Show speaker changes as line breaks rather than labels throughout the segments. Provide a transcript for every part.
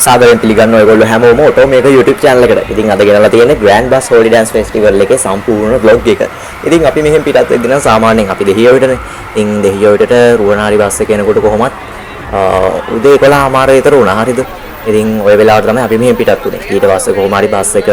සාදරයෙන් පිළිගන්නවා ඔයගොල්ලෝ හැමෝම ඔටෝමේක YouTube channel එකට. ඉතින් අද ගෙනලා තියෙන්නේ Grand Bus Holy Dance Festival එකේ සම්පූර්ණ vlog එක. ඉතින් අපි මෙහෙම පිටත් වෙද්දී නම් සාමාන්‍යයෙන් අපි දෙහියොවිටනේ. ඉතින් දෙහියොවිටට රුවන්හාරි බස් එක එනකොට කොහොමත් උදේ 11:00 විතර වුණා. හරිද? ඉතින් ওই වෙලාවට තමයි අපි මෙහෙම පිටත් වුනේ. ඊට පස්සේ කොහොම හරි බස් එක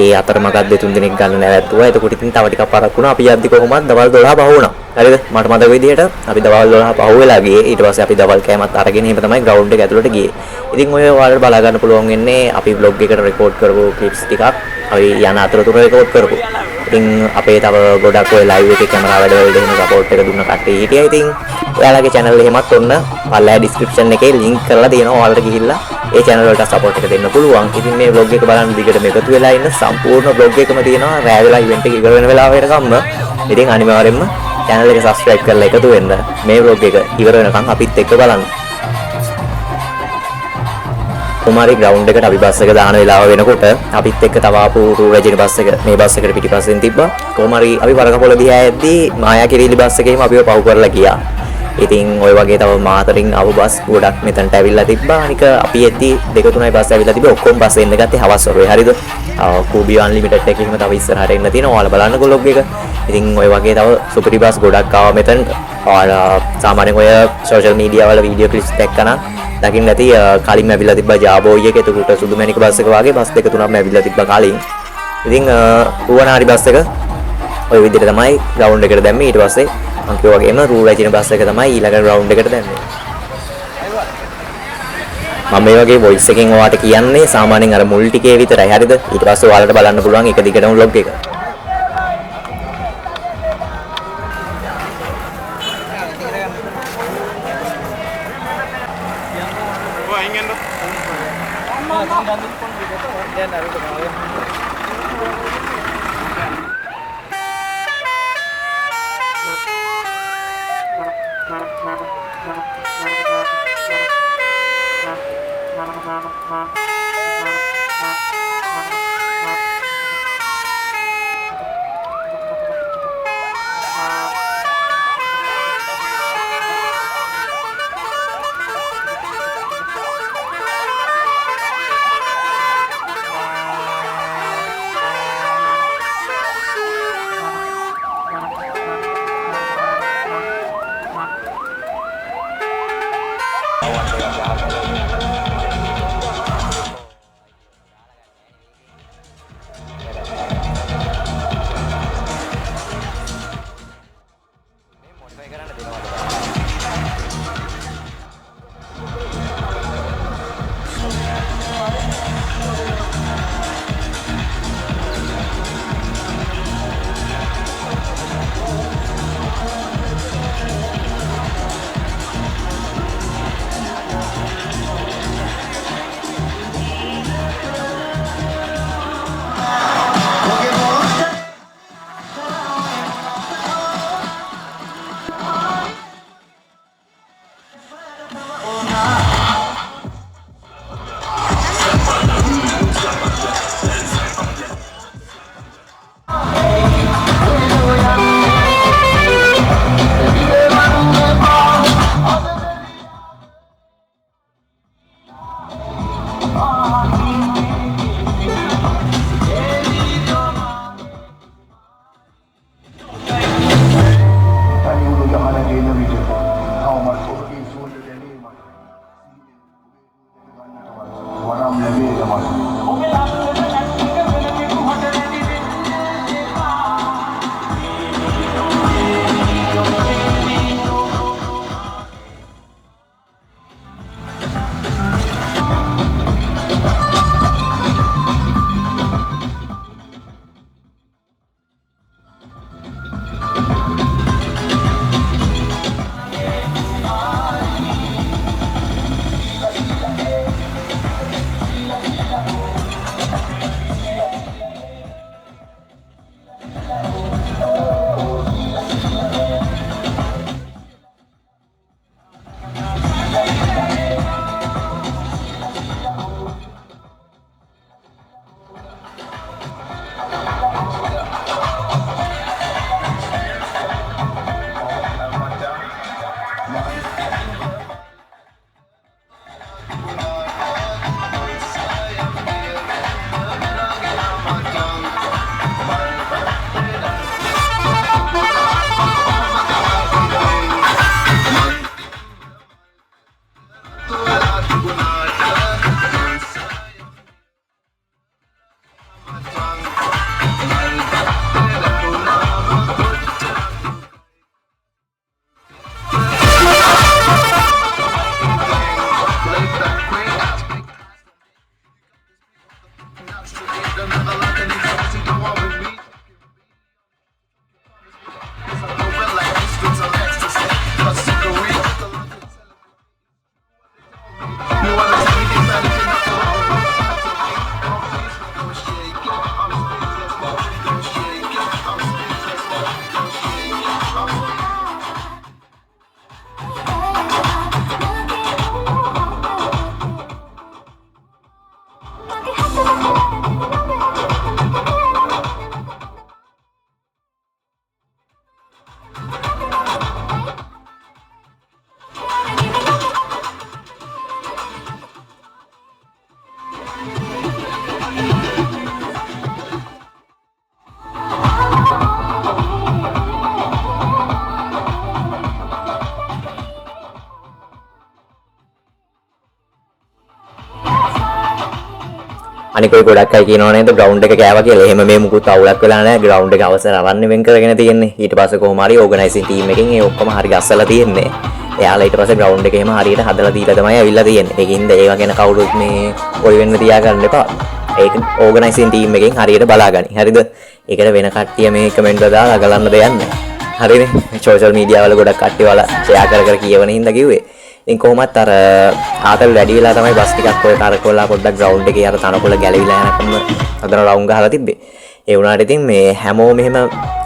ඒ අතරමඟ දෙතුන් දිනක් ගන්න නැවැත්තුවා. එතකොට ඉතින් තව ටිකක් පාරක් වුණා. අපි යද්දි කොහොමත් දවල් 12 පහ වුණා. හරිද? මට මතක විදිහට අපි දවල් 12 පහ වෙලා ගියේ. ඊට පස්සේ අපි දවල් කෑමත් අරගෙන එහෙම තමයි ග්‍රවුන්ඩ් එක ඇතුළට ගියේ. ඉතින් ඔය ඔයාලට බලා ගන්න පුළුවන් වෙන්නේ අපි vlog එකට රෙකෝඩ් කරපු ක්ලිප්ස් ටිකක් අපි යන අතරතුර රෙකෝඩ් කරපු. ඉතින් අපේ තව ගොඩක් ඔය ලයිව් එකේ කැමරා වැඩ වලට එහෙම සපෝට් එක දුන්න කට්ටිය හිටියා. ඉතින් ඔයාලගේ channel එහෙමත් ඔන්න පල්ලෑ description එකේ link කරලා තියෙනවා. ඔයාලට ගිහිල්ලා ඒ channel වලට support එක දෙන්න පුළුවන්. ඉතින් මේ vlog එක බලන්න දිගටම එකතු වෙලා ඉන්න. සම්පූර්ණ vlog එකම තියෙනවා රෑ වෙලා event එක ඉවර වෙන වෙලාව වෙනකම්ම. ඉතින් අනිවාර්යෙන්ම channel එක subscribe කරලා එකතු වෙන්න. මේ vlog එක ඉවර වෙනකම් අපිත් එක්ක බලන්න. කුමාරි ග්‍රවුන්ඩ් එකට අපි බස් එක දාන වෙලාව වෙනකොට අපිත් එක්ක තව ආපු රජිනි බස් එක මේ බස් එකට පිටිපස්සෙන් තිබ්බා. කොහොමරි අපි වරකපොළ දිහා යද්දී මායා කිරිලි බස් එකේම අපිව පහු කරලා ගියා. ඉතින් ওই වගේ තව මාතරින් ආපු බස් ගොඩක් මෙතනට ඇවිල්ලා තිබ්බා. අනික අපි එද්දී දෙක තුනයි බස් ඇවිල්ලා තිබ්බේ. ඔක්කොම බස් එන්න ගත්තේ හවස් වරුවේ. හරිද? කූබි අන්ලිමිටඩ් එකේ එහෙම තව ඉස්සරහට එන්න තියෙනවා. ඔයාලා බලන්න vlog එක. ඉතින් ওই වගේ තව සුපිරි බස් ගොඩක් ආවා මෙතනට. ඔයාලා සාමාන්‍යයෙන් ඔය සෝෂල් මීඩියා වල වීඩියෝ ක්ලිප්ස් දැක්කනම් දකින්න ඇති කලින්ම ඇවිල්ලා තිබ්බා ජාබෝයි එක. එතකොට සුදු මැණික බස් එක වගේ බස් දෙක තුනක්ම ඇවිල්ලා තිබ්බා කලින්. ඉතින් රුවන්හාරි බස් එක ওই විදිහට තමයි ග්‍රවුන්ඩ් එකට දැම්මේ. ඊට පස්සේ මම කිව්වා වගේම රූ රජින බස් එක තමයි ඊළඟ ග්‍රවුන්ඩ් එකට දැම්මේ. මම මේ වගේ වොයිස් එකෙන් ඔයාලට කියන්නේ සාමාන්‍යයෙන් අර මුල් ටිකේ විතරයි. හරිද? ඊට පස්සේ ඔයාලට බලන්න පුළුවන් එක දිගටම vlog එක. අනික ඔය ගොඩක් අය කියනවා නේද ග්‍රවුන්ඩ් එක කෑවා කියලා. එහෙම මේ මුකුත් අවුලක් වෙලා නැහැ. ග්‍රවුන්ඩ් එක අවසර අරන් වෙන් කරගෙන තියෙන්නේ. ඊට පස්සේ කොහොම හරි ඕගනයිසින් ටීම් එකෙන් ඒ ඔක්කොම හරි ගස්සලා තියෙන්නේ. එයාලා ඊට පස්සේ ග්‍රවුන්ඩ් එක එහෙම හරියට හදලා දීලා තමයි ඇවිල්ලා තියෙන්නේ. ඒකින්ද ඒවා ගැන කවුරුත් මේ ඔය වෙන්න තියාගන්න එපා. ඒක ඕගනයිසින් ටීම් එකෙන් හරියට බලාගනි. හරිද? ඒකට වෙන කට්ටිය මේ කමෙන්ට් වල දාලා ගලන්න දෙයක් නැහැ. හරිනේ? සෝෂල් මීඩියා වල ගොඩක් කට්ටිය වල ෂෙයා කර කියවන හින්දා කිව්වේ. ඉතින් කොහොමත් අර ආතල් වැඩි වෙලා තමයි බස් ටිකක් ඔය කරකවලා පොඩ්ඩක් ග්‍රවුන්ඩ් එකේ අර තනකොළ ගැලවිලා යනකම් හදන රවුම් ගහලා තිබ්බේ. ඒ වුණාට ඉතින් මේ හැමෝම මෙහෙම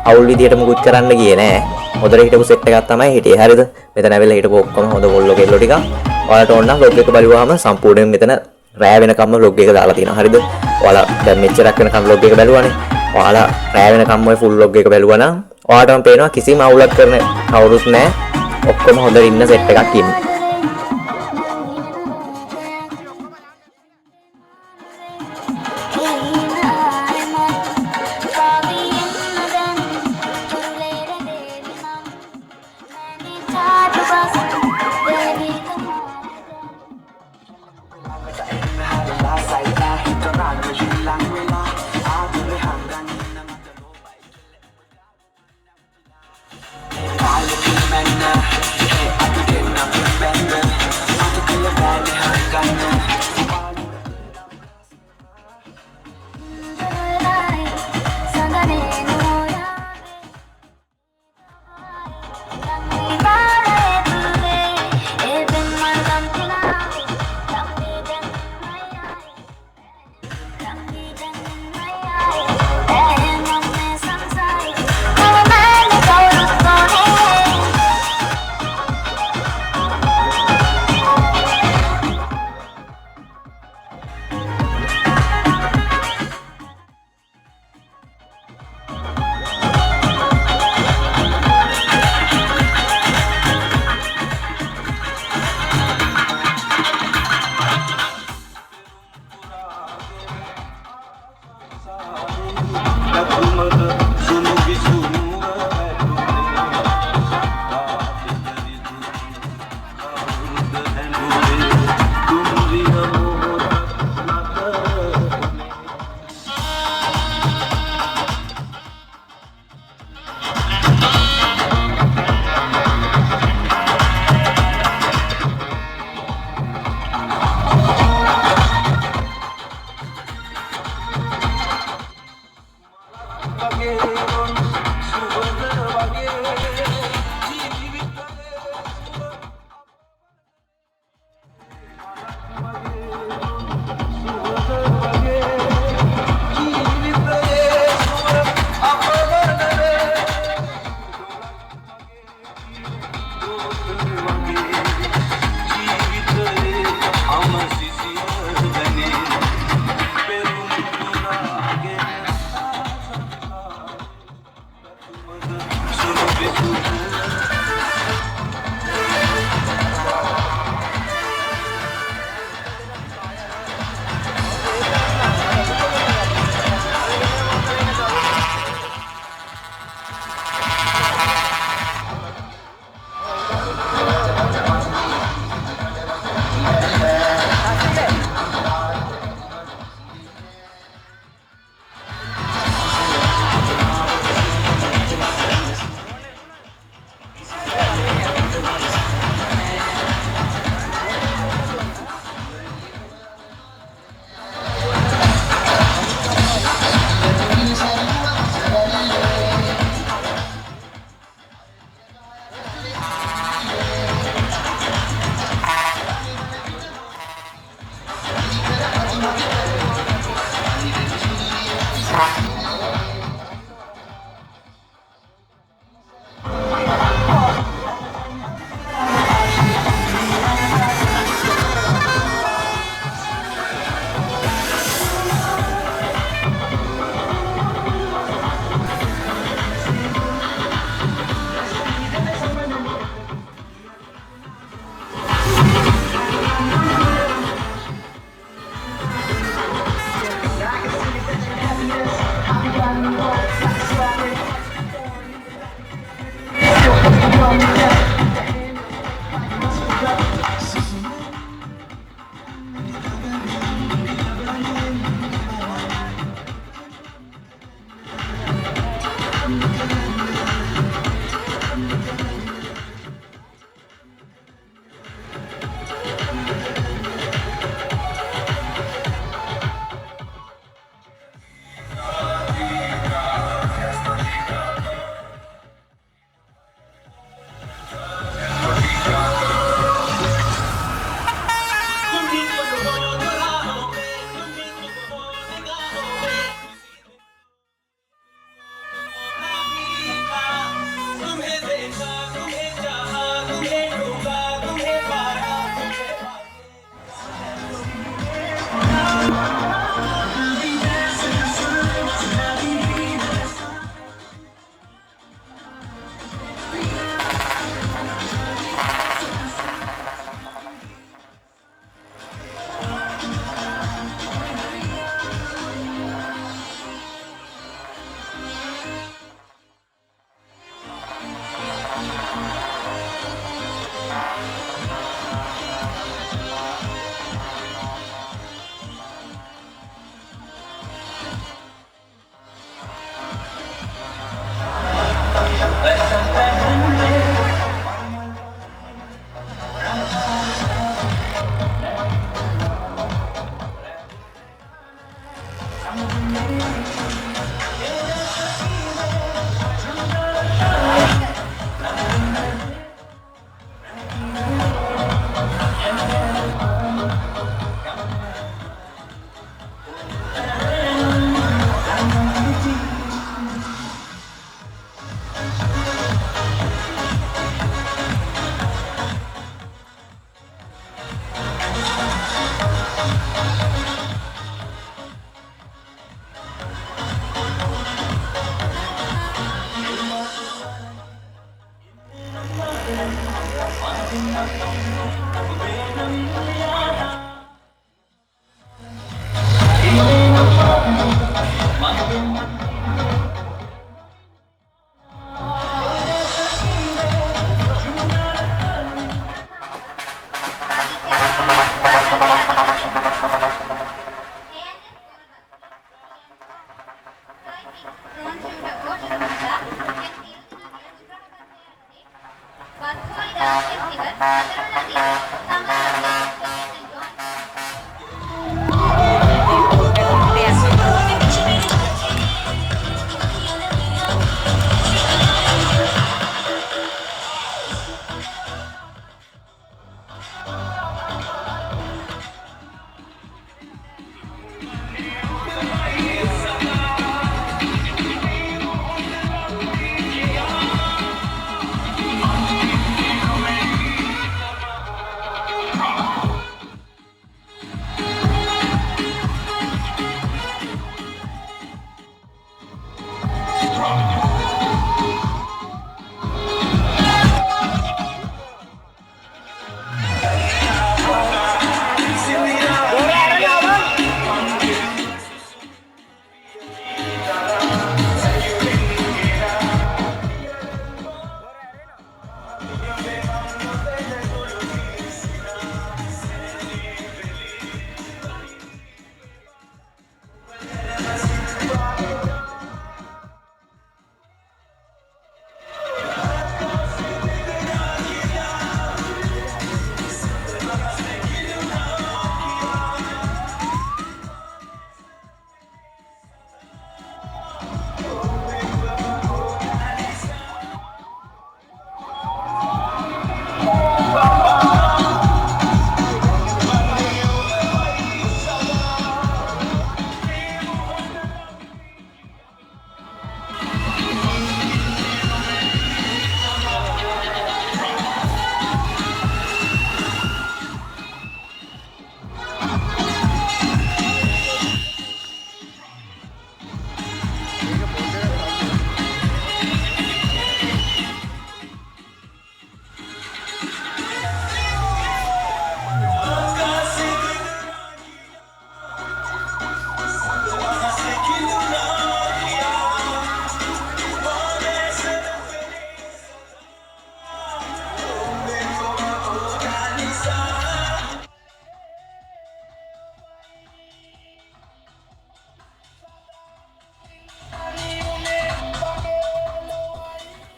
අවුල් විදියට මුකුත් කරන්න ගියේ නෑ. හොඳට හිටපු සෙට් එකක් තමයි හිටියේ. හරිද? මෙතන ඇවිල්ලා හිටපු ඔක්කොම හොඳ කොල්ලෝ කෙල්ලෝ ටික. ඔයාලට ඕන නම් vlog එක බලුවාම සම්පූර්ණයෙන් මෙතන රෑ වෙනකම්ම vlog එක දාලා තියෙනවා. හරිද? ඔයාලා දැන් මෙච්චරක් වෙනකම් vlog එක බැලුවානේ. ඔයාලා රෑ වෙනකම් ඔය full vlog එක බැලුවා නම් ඔයාලටම පේනවා කිසිම අවුලක් කරන කවුරුත් නෑ. ඔක්කොම හොඳට ඉන්න සෙට් එකක් ඉන්නේ.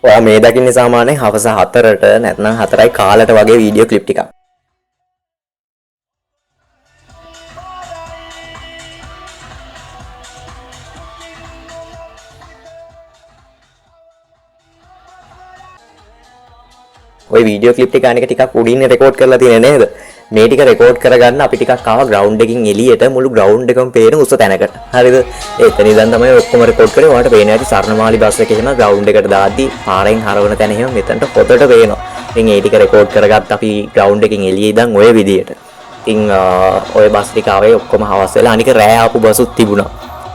ඔයා මේ දකින්නේ සාමාන්‍යයෙන් හවස 4ට නැත්නම් 4යි කාලට වගේ වීඩියෝ ක්ලිප් ටිකක්. ওই වීඩියෝ ක්ලිප් ටික අනික ටිකක් උඩින් රෙකෝඩ් කරලා තියෙන නේද? මේ ටික රෙකෝඩ් කරගන්න අපි ටිකක් ආවා ග්‍රවුන්ඩ් එකකින් එළියට මුළු ග්‍රවුන්ඩ් එකම පේන උස තැනකට. හරිද? එතන ඉඳන් තමයි ඔක්කොම රෙකෝඩ් කරේ. ඔයාලට පේන්නේ නැති සර්ණමාලි බස් එක එහෙම ග්‍රවුන්ඩ් එකට දාද්දි පාරෙන් හරවන තැන එහෙම මෙතනට හොතට පේනවා. ඉතින් ඒ ටික රෙකෝඩ් කරගත්ත අපි ග්‍රවුන්ඩ් එකකින් එළියේ ඉඳන් ඔය විදියට. ඉතින් ඔය බස් ටික ආවේ ඔක්කොම හවස් වෙලා අනික රෑ ආපු බසුත් තිබුණා.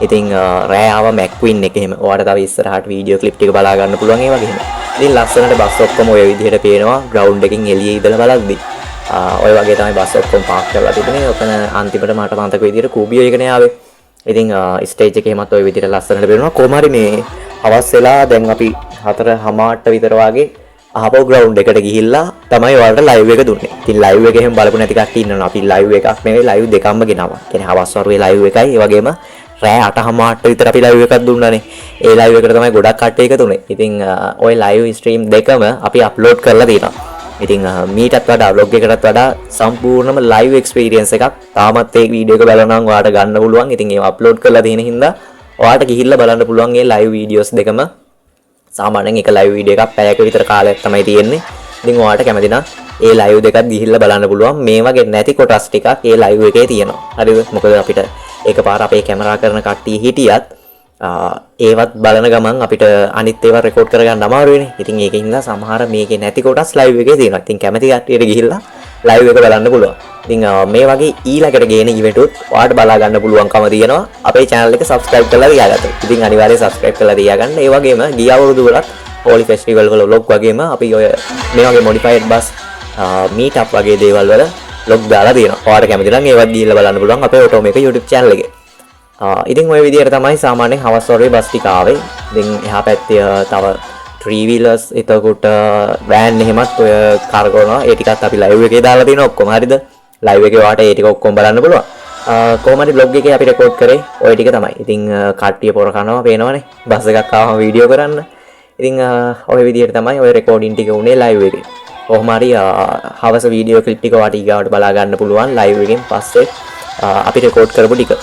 ඉතින් රෑ ආව මැක්වින් එක එහෙම. ඔයාලට තව ඉස්සරහට වීඩියෝ ක්ලිප් ටික බලා ගන්න පුළුවන් ඒ වගේ එහෙම. ඉතින් ලස්සනට බස් ඔක්කොම ඔය විදිහට පේනවා ග්‍රවුන්ඩ් එකකින් එළියේ ඉඳලා බලද්දි. ඔය වගේ තමයි බස් ඔක්කොම පාක් කරලා තිබුණේ. ඔතන අන්තිමට මට මතක විදිහට කූබියෝ එකනේ ආවේ. ඉතින් ස්ටේජ් එකේ හැමත් ඔය විදිහට ලස්සනට පේනවා. කොහොම හරි මේ හවස් වෙලා දැන් අපි 4:00 විතර වගේ ආපහු ග්‍රවුන්ඩ් එකට ගිහිල්ලා තමයි ඔයාලට ලයිව් එක දුන්නේ. ඉතින් ලයිව් එක එහෙම බලපු නැති කට්ටිය ඉන්නවා. අපි ලයිව් එකක් නෙවෙයි ලයිව් දෙකක්ම ගෙනාවා. කියන්නේ හවස් වරුවේ ලයිව් එකයි ඒ වගේම රෑ 8:00 විතර අපි ලයිව් එකක් දුන්නානේ. ඒ ලයිව් එකට තමයි ගොඩක් කට්ටිය එකතු වුනේ. ඉතින් ওই ලයිව් ස්ට්‍රීම් දෙකම අපි අප්ලෝඩ් කරලා තියෙනවා. ඉතින් මීටත් වඩා vlog එකකටත් වඩා සම්පූර්ණම ලයිව් එක්ස්පීරියන්ස් එකක් තාමත් ඒ වීඩියෝ එක බලනවා නම් ඔයාලට ගන්න පුළුවන්. ඉතින් ඒව අප්ලෝඩ් කරලා තියෙන හින්දා ඔයාලට ගිහිල්ලා බලන්න පුළුවන් මේ ලයිව් වීඩියෝස් දෙකම. සාමාන්‍යයෙන් එක ලයිව් වීඩියෝ එකක් පැයක විතර කාලයක් තමයි තියෙන්නේ. ඉතින් ඔයාලට කැමති නම් ඒ ලයිව් දෙකත් ගිහිල්ලා බලන්න පුළුවන්. මේ වගේ නැති කොටස් ටිකක් ඒ ලයිව් එකේ තියෙනවා. හරිද? මොකද අපිට එකපාර අපේ කැමරා කරන කට්ටිය හිටියත් ඒවත් බලන ගමන් අපිට අනිත් ඒවා රෙකෝඩ් කරගන්න අමාරු වෙන්නේ. ඉතින් ඒකින්ද සමහර මේකේ නැති කොටස් ලයිව් එකේ තියෙනවා. ඉතින් කැමති කට්ටියට ගිහිල්ලා ලයිව් එක බලන්න පුළුවන්. ඉතින් මේ වගේ ඊළඟට ගේන ඉවෙන්ට් උත් ඔයාලට බලා ගන්න පුළුවන්කම තියෙනවා. අපේ channel එක subscribe කරලා තියාගන්න. ඉතින් අනිවාර්යයෙන් subscribe කරලා තියාගන්න. ඒ වගේම ගිය අවුරුදු වලත් හෝලි ෆෙස්ටිවල් වල vlog වගේම අපි ඔය මේ වගේ modified bus meet up වගේ දේවල් වල vlog දාලා තියෙනවා. ඔයාලට කැමති නම් ඒවත් ගිහිල්ලා බලන්න පුළුවන් අපේ Automake YouTube channel එකේ. ඉතින් ওই විදිහට තමයි සාමාන්‍යයෙන් හවස් වරුවේ බස් ටික ආවේ. ඉතින් එහා පැත්තේ තව 3 wheelers එතකොට van එහෙමත් ඔය කරකවනවා. ඒ ටිකත් අපි live එකේ දාලා තියෙනවා ඔක්කොම. හරිද? live එකේ වාට ඒ ටික ඔක්කොම බලන්න පුළුවන්. කොහොම හරි vlog එකේ අපි රෙකෝඩ් කරේ ওই ටික තමයි. ඉතින් කට්ටිය පොර කනවා පේනවනේ. බස් එකක් ආවම වීඩියෝ කරන්න. ඉතින් ওই විදිහට තමයි ওই රෙකෝඩින් ටික උනේ live එකේ. කොහොම හරි හවස වීඩියෝ ක්ලිප් ටික වාට ඊගාවට බලා ගන්න පුළුවන් live එකෙන් පස්සේ අපි රෙකෝඩ් කරපු ටික.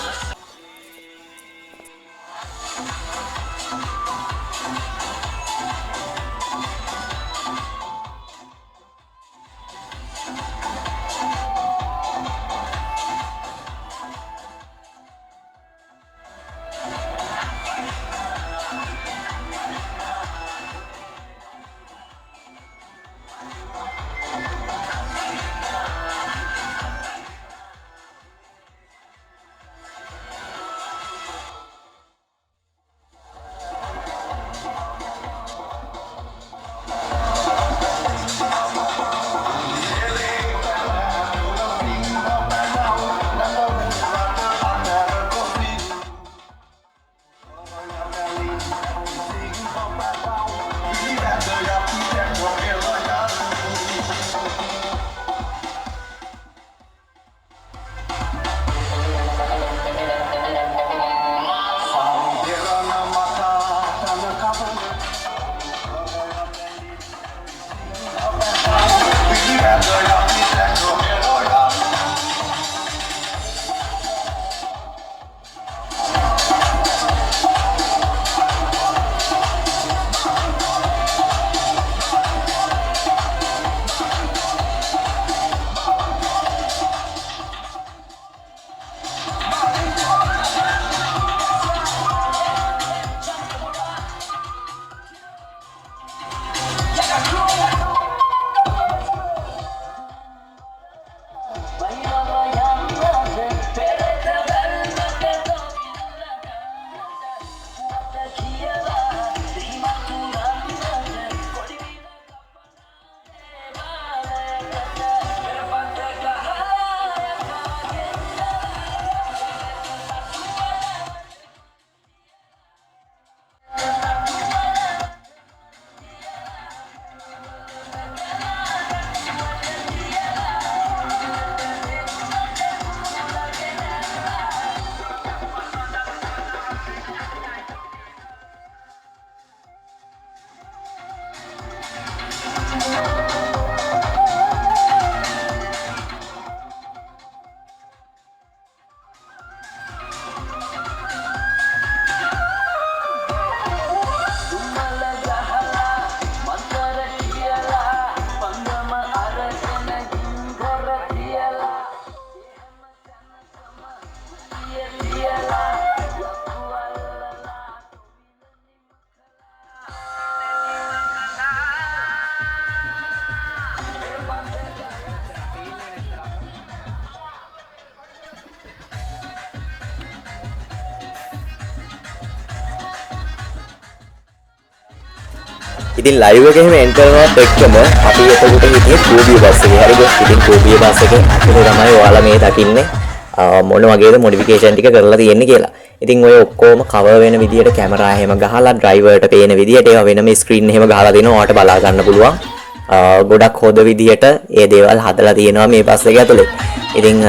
ඉතින් ලයිව් එකේ එහෙම එන්ටර් කරනවත් එක්කම අපි එතකොට හිටියේ කෝබිය බස් එකේ. හරිද? ඉතින් කෝබිය බස් එකේ ඇතුලේ තමයි ඔයාලා මේ දකින්නේ මොන වගේද මොඩිෆිකේෂන් ටික කරලා තියෙන්නේ කියලා. ඉතින් ඔය ඔක්කොම කවර් වෙන විදියට කැමරා එහෙම ගහලා ඩ්‍රයිවර්ට පේන විදියට ඒවා වෙනම ස්ක්‍රීන් එහෙම ගහලා දෙනවා. ඔයාලට බලා ගන්න පුළුවන්. ගොඩක් හොඳ විදියට ඒ දේවල් හදලා තියෙනවා මේ බස් එක ඇතුලේ. ඉතින්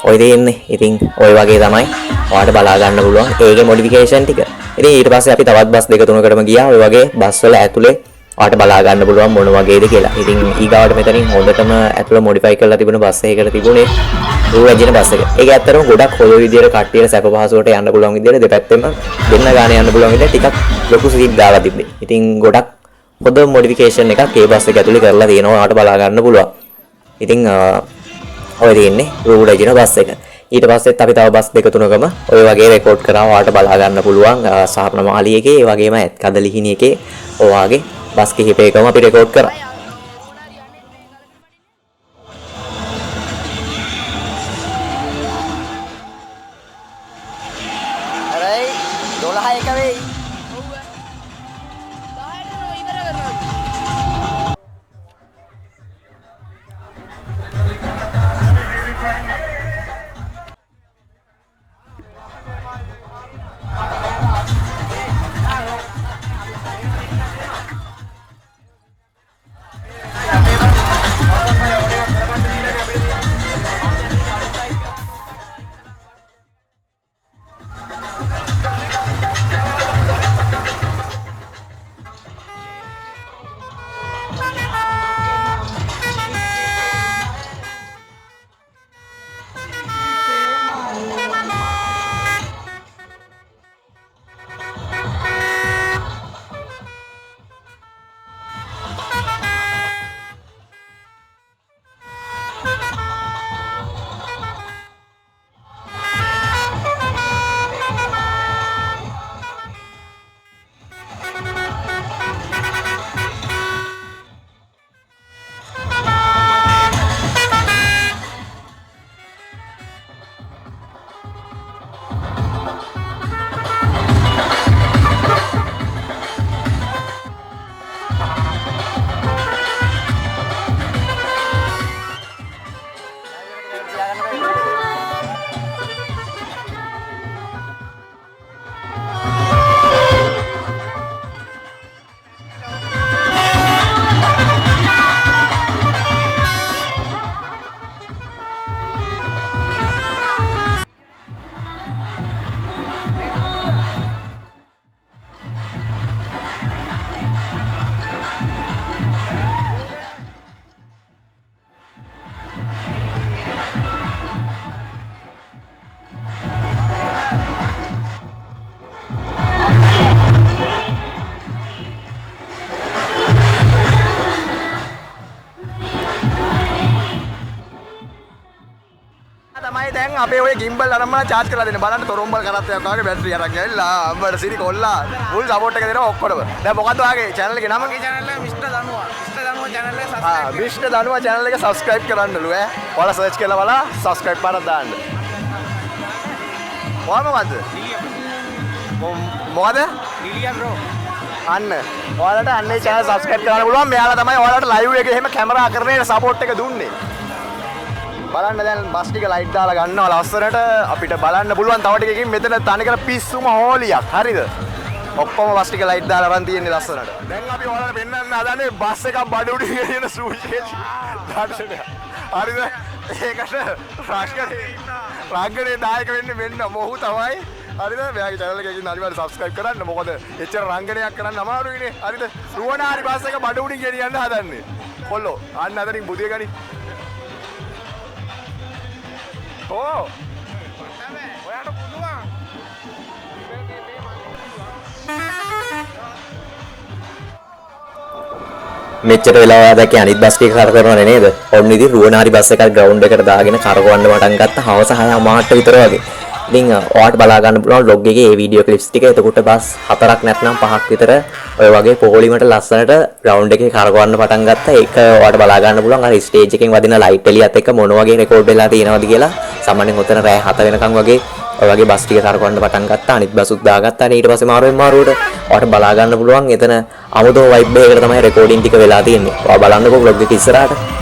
ඔය තියෙන්නේ. ඉතින් ඔය වගේ තමයි ඔයාලට බලා ගන්න පුළුවන් ඒකේ මොඩිෆිකේෂන් ටික. ඉතින් ඊට පස්සේ අපි තවත් බස් දෙක තුනකටම ගියා. ඔය වගේ බස් වල ඇතුලේ ඔයාලට බලා ගන්න පුළුවන් මොන වගේද කියලා. ඉතින් ඊගාවට මෙතනින් හොඳටම ඇතුළ මොඩිෆයි කරලා තිබුණ බස් එකකට තිබුණේ රූ රජින බස් එක. ඒක ඇත්තටම ගොඩක් හොඳ විදියට කට්ටියට සැප පහසුවට යන්න පුළුවන් විදියට දෙපැත්තෙම දෙන්න ගානේ යන්න පුළුවන් විදියට ටිකක් ලොකු සීට් දාලා තිබ්බේ. ඉතින් ගොඩක් හොඳ මොඩිෆිකේෂන් එකක් ඒ බස් එක ඇතුලේ කරලා තියෙනවා. ඔයාලට බලා ගන්න පුළුවන්. ඉතින් ඔය තියෙන්නේ රූ රජින බස් එක. ඊට පස්සෙත් අපි තව බස් දෙක තුනකම ඔය වගේ රෙකෝඩ් කරා ඔයාලට බලා ගන්න පුළුවන්. සාප්න මාලි එකේ ඒ වගේම ඇත් කදලිහිණි එකේ ඔය වගේ බස් කිහිපයකම අපි රෙකෝඩ් කරා.
හරි 12 එක වෙයි. තමයි දැන් අපේ ඔය ගිම්බල් අරම්මලා charge කරලා දෙන්න බලන්න තොරම්බල් කරත්තයක් වගේ බැටරි අරන් ගිහලා අම්බර සිරි කොල්ලා full support එක දෙනවා ඔක්කොටම. දැන් මොකද්ද ඔයාගේ channel එකේ නම? channel එක මිස්ටර් දනුවා. මිස්ටර් දනුවා channel එක subscribe. මිස්ටර් දනුවා channel එක subscribe කරන්නලු ඈ. ඔයාලා search කරලා බලලා subscribe පාරක් දාන්න. ඔයා මොකද්ද? මොකද? ලිලියා bro. අන්න ඔයාලට අන්නේ channel subscribe කරන්න පුළුවන්. මෙයාලා තමයි ඔයාලට live එකේ එහෙම කැමරා කරන්නේ support එක දුන්නේ. බලන්න දැන් බස් ටික ලයිට් දාලා ගන්නවා ලස්සනට අපිට බලන්න පුළුවන් තව ටිකකින් මෙතන තනිකර පිස්සුම හෝලියක් හරිද ඔක්කොම බස් ටික ලයිට් දාලා අරන් තියෙන්නේ ලස්සනට දැන් අපි ඔයාලට පෙන්වන්න හදන්නේ බස් එකක් බඩ උඩින් ගෙනියන සුවිශේෂී දර්ශනය හරිද ඒකට රාග්ගනේ දායක වෙන්නේ මෙන්න මොහු තමයි හරිද මෙයාගේ channel එකකින් අනිවාර්යයෙන් subscribe කරන්න මොකද එච්චර රංගනයක් කරන්න අමාරුයිනේ හරිද රුවනාරි බස් එක බඩ උඩින් ගෙනියන්න හදන්නේ කොල්ලෝ අන්න අතරින් බුදිය ගනි ඕ ඔයාට පුළුවන්
මෙච්චර වෙලාව දැක්කේ අනිත් බස් ටික කර කරනවනේ නේද? ඔන්න ඉතින් රුවනාරි බස් එකක් ග්‍රවුන්ඩ් එකට දාගෙන කරකවන්න පටන් ගත්තා හවස 6:00 විතර වගේ. ඉතින් ඔයාලට බලා ගන්න පුළුවන් ලොග් එකේ මේ වීඩියෝ ක්ලිප්ස් ටික. එතකොට බස් 4ක් නැත්නම් 5ක් විතර ඔය වගේ පොලිමට ලස්සනට ග්‍රවුන්ඩ් එකේ කරකවන්න පටන් ගත්තා. ඒක ඔයාලට බලා ගන්න පුළුවන් අර ස්ටේජ් එකෙන් වදින ලයිට් එළියත් එක්ක මොන වගේ රෙකෝඩ් වෙලා තියෙනවද කියලා. සාමාන්‍යයෙන් උතන රෑ 7 වෙනකන් වගේ ඔය වගේ බස් ටික කරකවන්න පටන් ගත්තා. අනිත් බස්ුත් දාගත්තා. ඊට පස්සේ මාරුවෙන් මාරුවට ඔයාලට බලා ගන්න පුළුවන් එතන අමුතුම වයිබ් එකකට තමයි රෙකෝඩින් ටික වෙලා තියෙන්නේ. ඔයා බලන්නකෝ vlog එක ඉස්සරහට.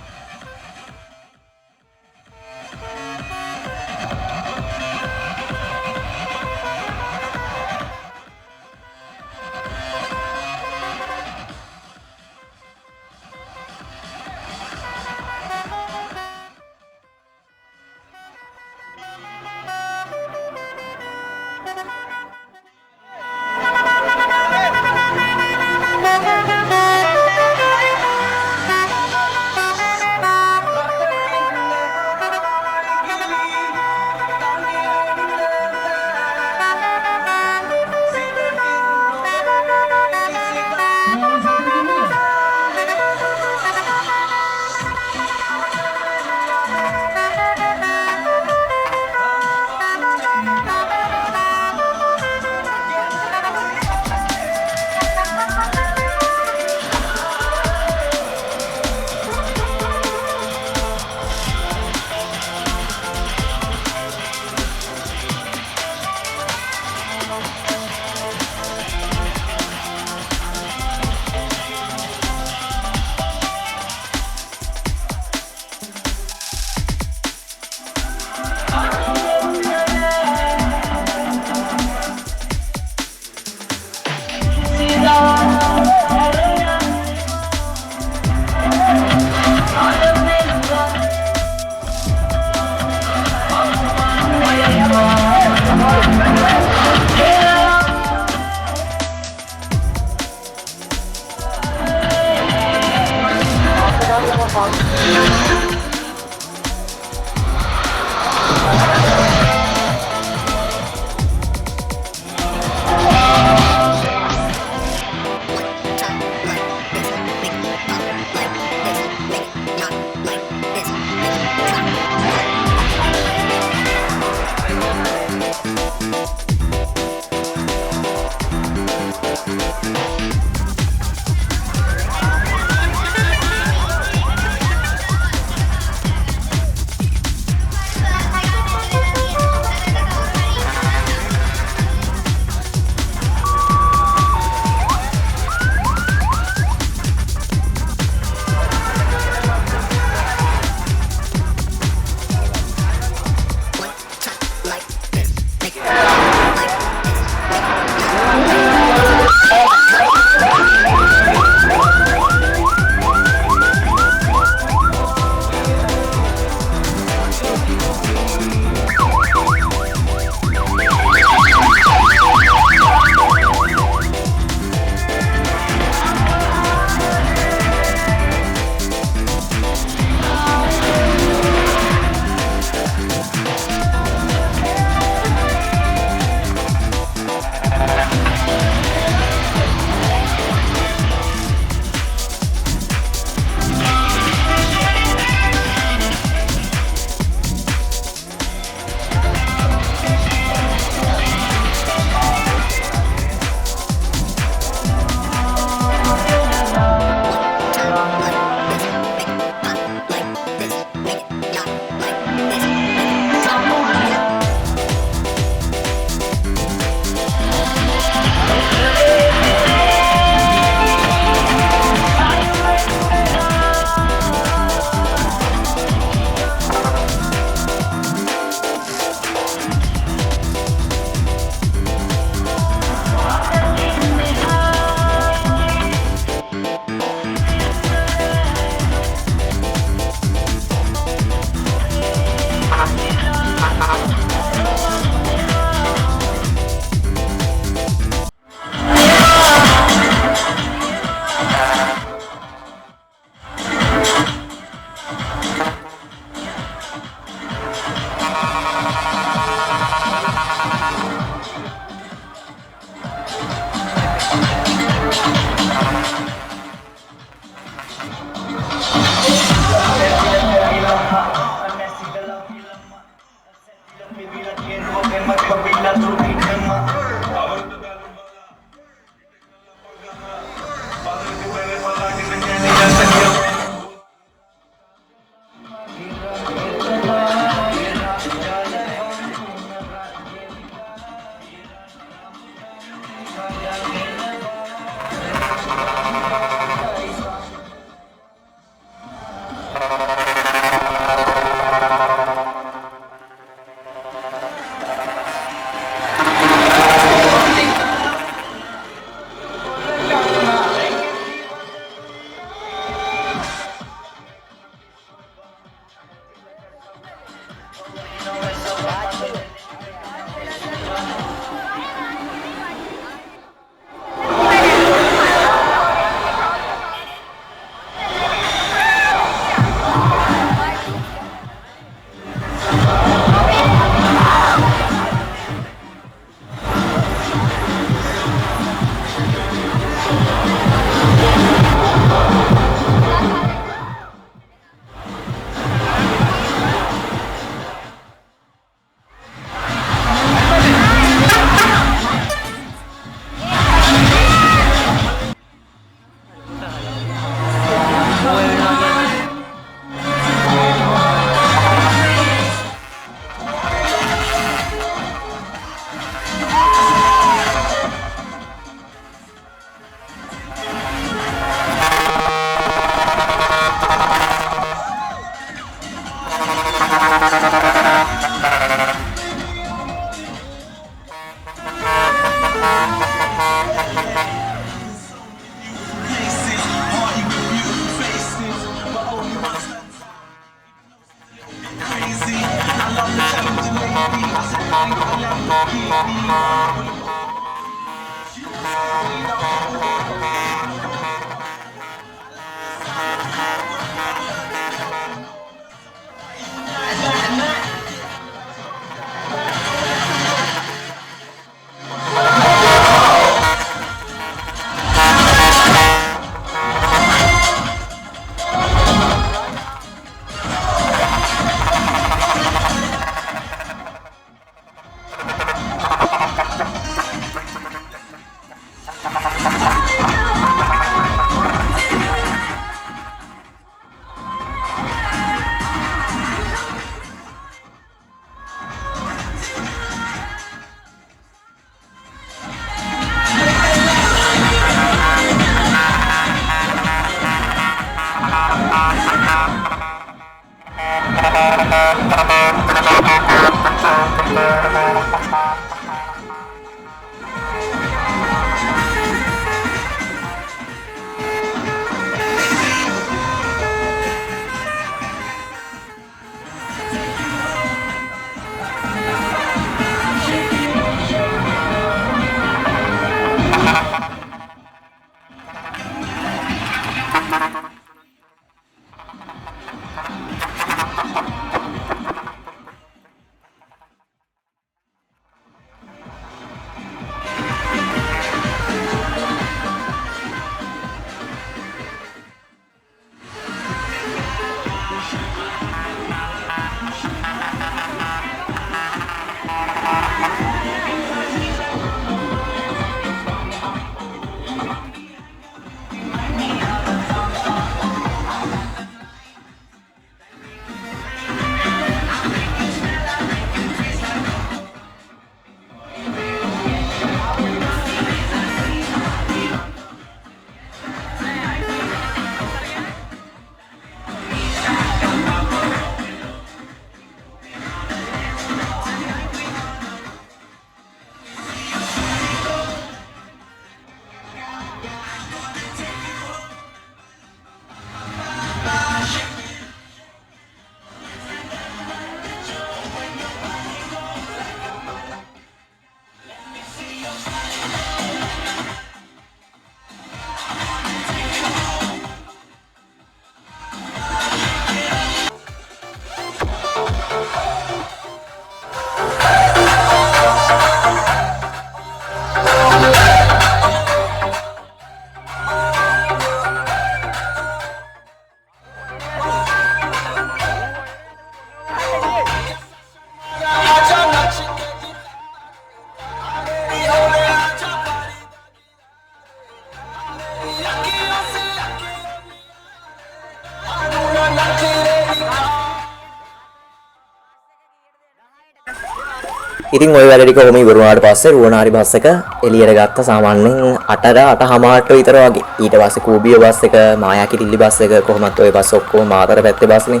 ඉතින් ওই වැඩ ටික කොහොම ඉවරුනාට පස්සේ රුවනාරි බස් එක එළියට ගත්තා සාමාන්‍යයෙන් 8:08 විතර වගේ. ඊට පස්සේ කූබිය බස් එක, මායාකිරිල්ලි බස් එක කොහොමත් ওই බස් ඔක්කොම මාතර පැත්තේ බස්නේ.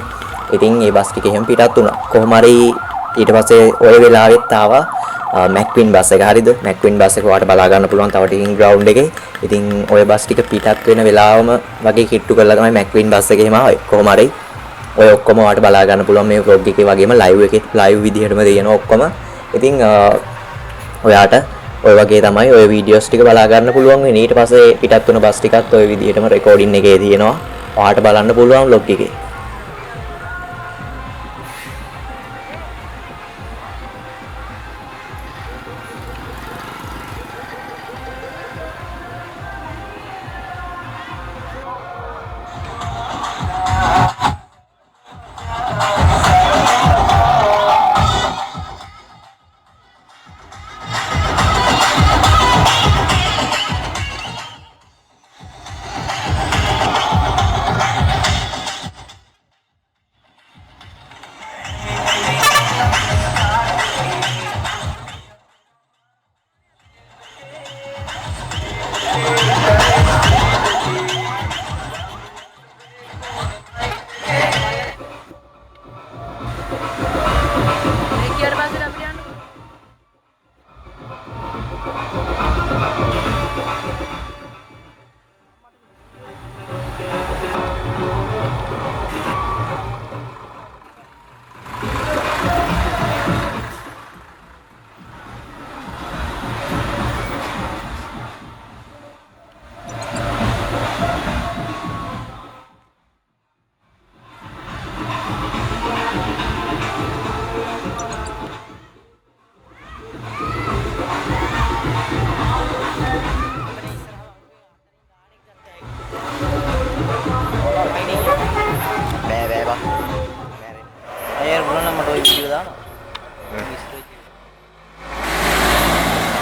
ඉතින් ඒ බස් ටික එහෙම පිටත් වුණා. කොහොම හරි ඊට පස්සේ ওই වෙලාවෙත් ආවා මැක්වින් බස් එක. හරිද? මැක්වින් බස් එක ඔයාලට බලා ගන්න පුළුවන් තව ටිකින් ග්‍රවුන්ඩ් එකේ. ඉතින් ওই බස් ටික පිටත් වෙන වෙලාවම වගේ කිට්ටු කරලා තමයි මැක්වින් බස් එක එහෙම ආවේ. කොහොම හරි ඔය ඔක්කොම ඔයාලට බලා ගන්න පුළුවන් මේ vlog එකේ වගේම live විදිහටම දෙනවා ඔක්කොම. ඉතින් ඔයාට ඔය වගේ තමයි ඔය වීඩියෝස් ටික බලා ගන්න පුළුවන් වෙන්නේ. ඊට පස්සේ පිටත් වුණ බස් ටිකත් ඔය විදිහටම රෙකෝඩින් එකේ තියෙනවා. ඔයාට බලන්න පුළුවන් vlog එකේ.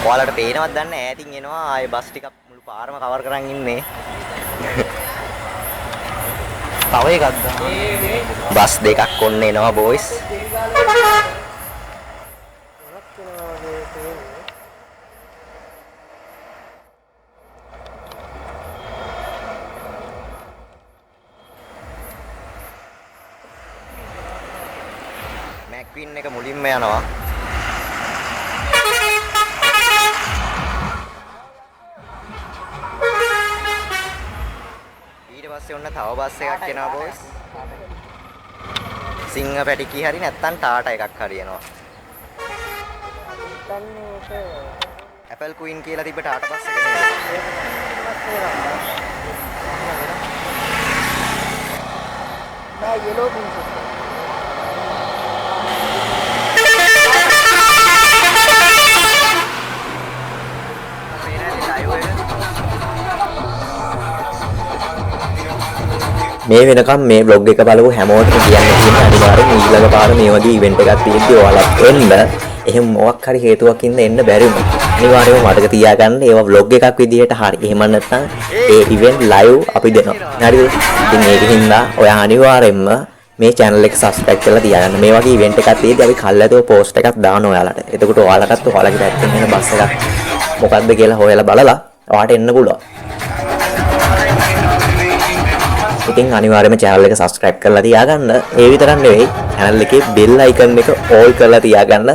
ඔයාලට පේනවද දන්නේ නැහැ. ඈතින් එනවා ආයේ බස් ටිකක් මුළු පාරම කවර් කරන් ඉන්නේ. තව එකක් දාන්න. බස් දෙකක් ඔන්න එනවා බොයිස්. මැක්වින් එක මුලින්ම යනවා. ඊට පස්සේ ඔන්න තව බස් එකක් එනවා බොයිස්. සිංහ පැටිකි හරි නැත්තම් ටාටා එකක් හරි එනවා. ඇපල් ක්වීන් කියලා තිබ්බ ටාටා බස් එක නෙමෙයි.
නෑ යෙලෝ පින්සස්.
මේ වෙනකම් මේ vlog එක බලපු හැමෝටම කියන්න තියෙන අනිවාර්යෙන් ඊළඟ පාර මේ වගේ ඉවෙන්ට් එකක් තියෙද්දි ඔයාලත් එන්න. එහෙම මොකක් හරි හේතුවක් ඉඳන් එන්න බැරි වුණා. අනිවාර්යයෙන්ම මතක තියාගන්න ඒවා vlog එකක් විදිහට හරි. එහෙම නැත්නම් ඒ ඉවෙන්ට් live අපි දෙනවා. හරිද? ඉතින් ඒකින්ද ඔයා අනිවාර්යෙන්ම මේ channel එක subscribe කරලා තියාගන්න. මේ වගේ ඉවෙන්ට් එකක් තියෙද්දි අපි කල්ැතුව post එකක් දානවා ඔයාලට. එතකොට ඔයාලටත් ඔයාලගේ පැත්තෙන් එන බස් එකක් මොකද්ද කියලා හොයලා බලලා ඔයාලට එන්න පුළුවන්. ඉතින් අනිවාර්යයෙන්ම channel එක subscribe කරලා තියාගන්න. ඒ විතරක් නෙවෙයි channel එකේ bell icon එක all කරලා තියාගන්න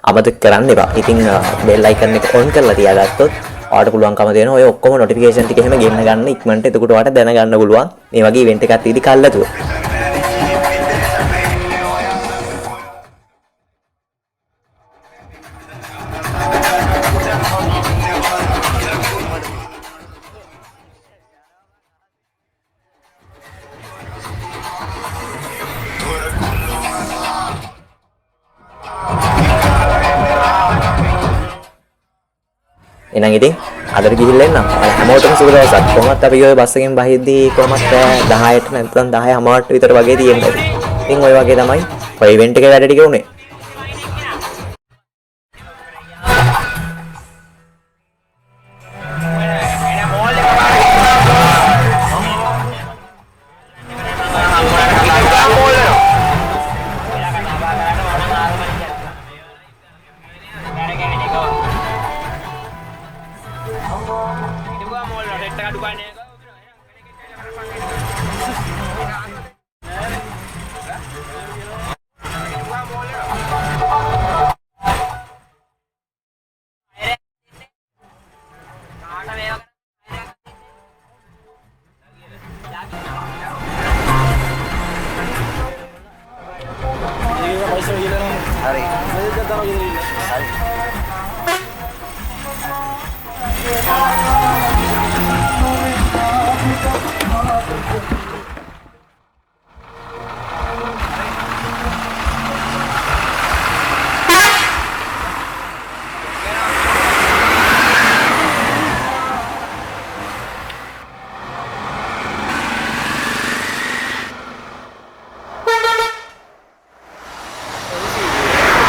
අමතක කරන්න එපා. ඉතින් bell icon එක on කරලා තියාගත්තොත් ඔයාලට පුළුවන්කම දෙනවා ඔය ඔක්කොම notification ටික එහෙම ගෙන්න ගන්න ඉක්මනට. එතකොට ඔයාලට දැනගන්න පුළුවන් මේ වගේ event එකක් තියෙදි කල්ලාතුව. එහෙනම් ඉතින් අදට ගිහිල්ලා එන්නම්. හැමෝටම සුබ දවසක්. කොහොමත් අපි ඔය බස් එකෙන් බහිද්දී කොහොමත් 10ට නැත්නම් 10:00ට විතර වගේ තියෙනවා. ඉතින් ඔය වගේ තමයි ඔය ඉවෙන්ට් එකේ වැඩ ටික උනේ.
Itu gua mau lo, kita dugaan ya.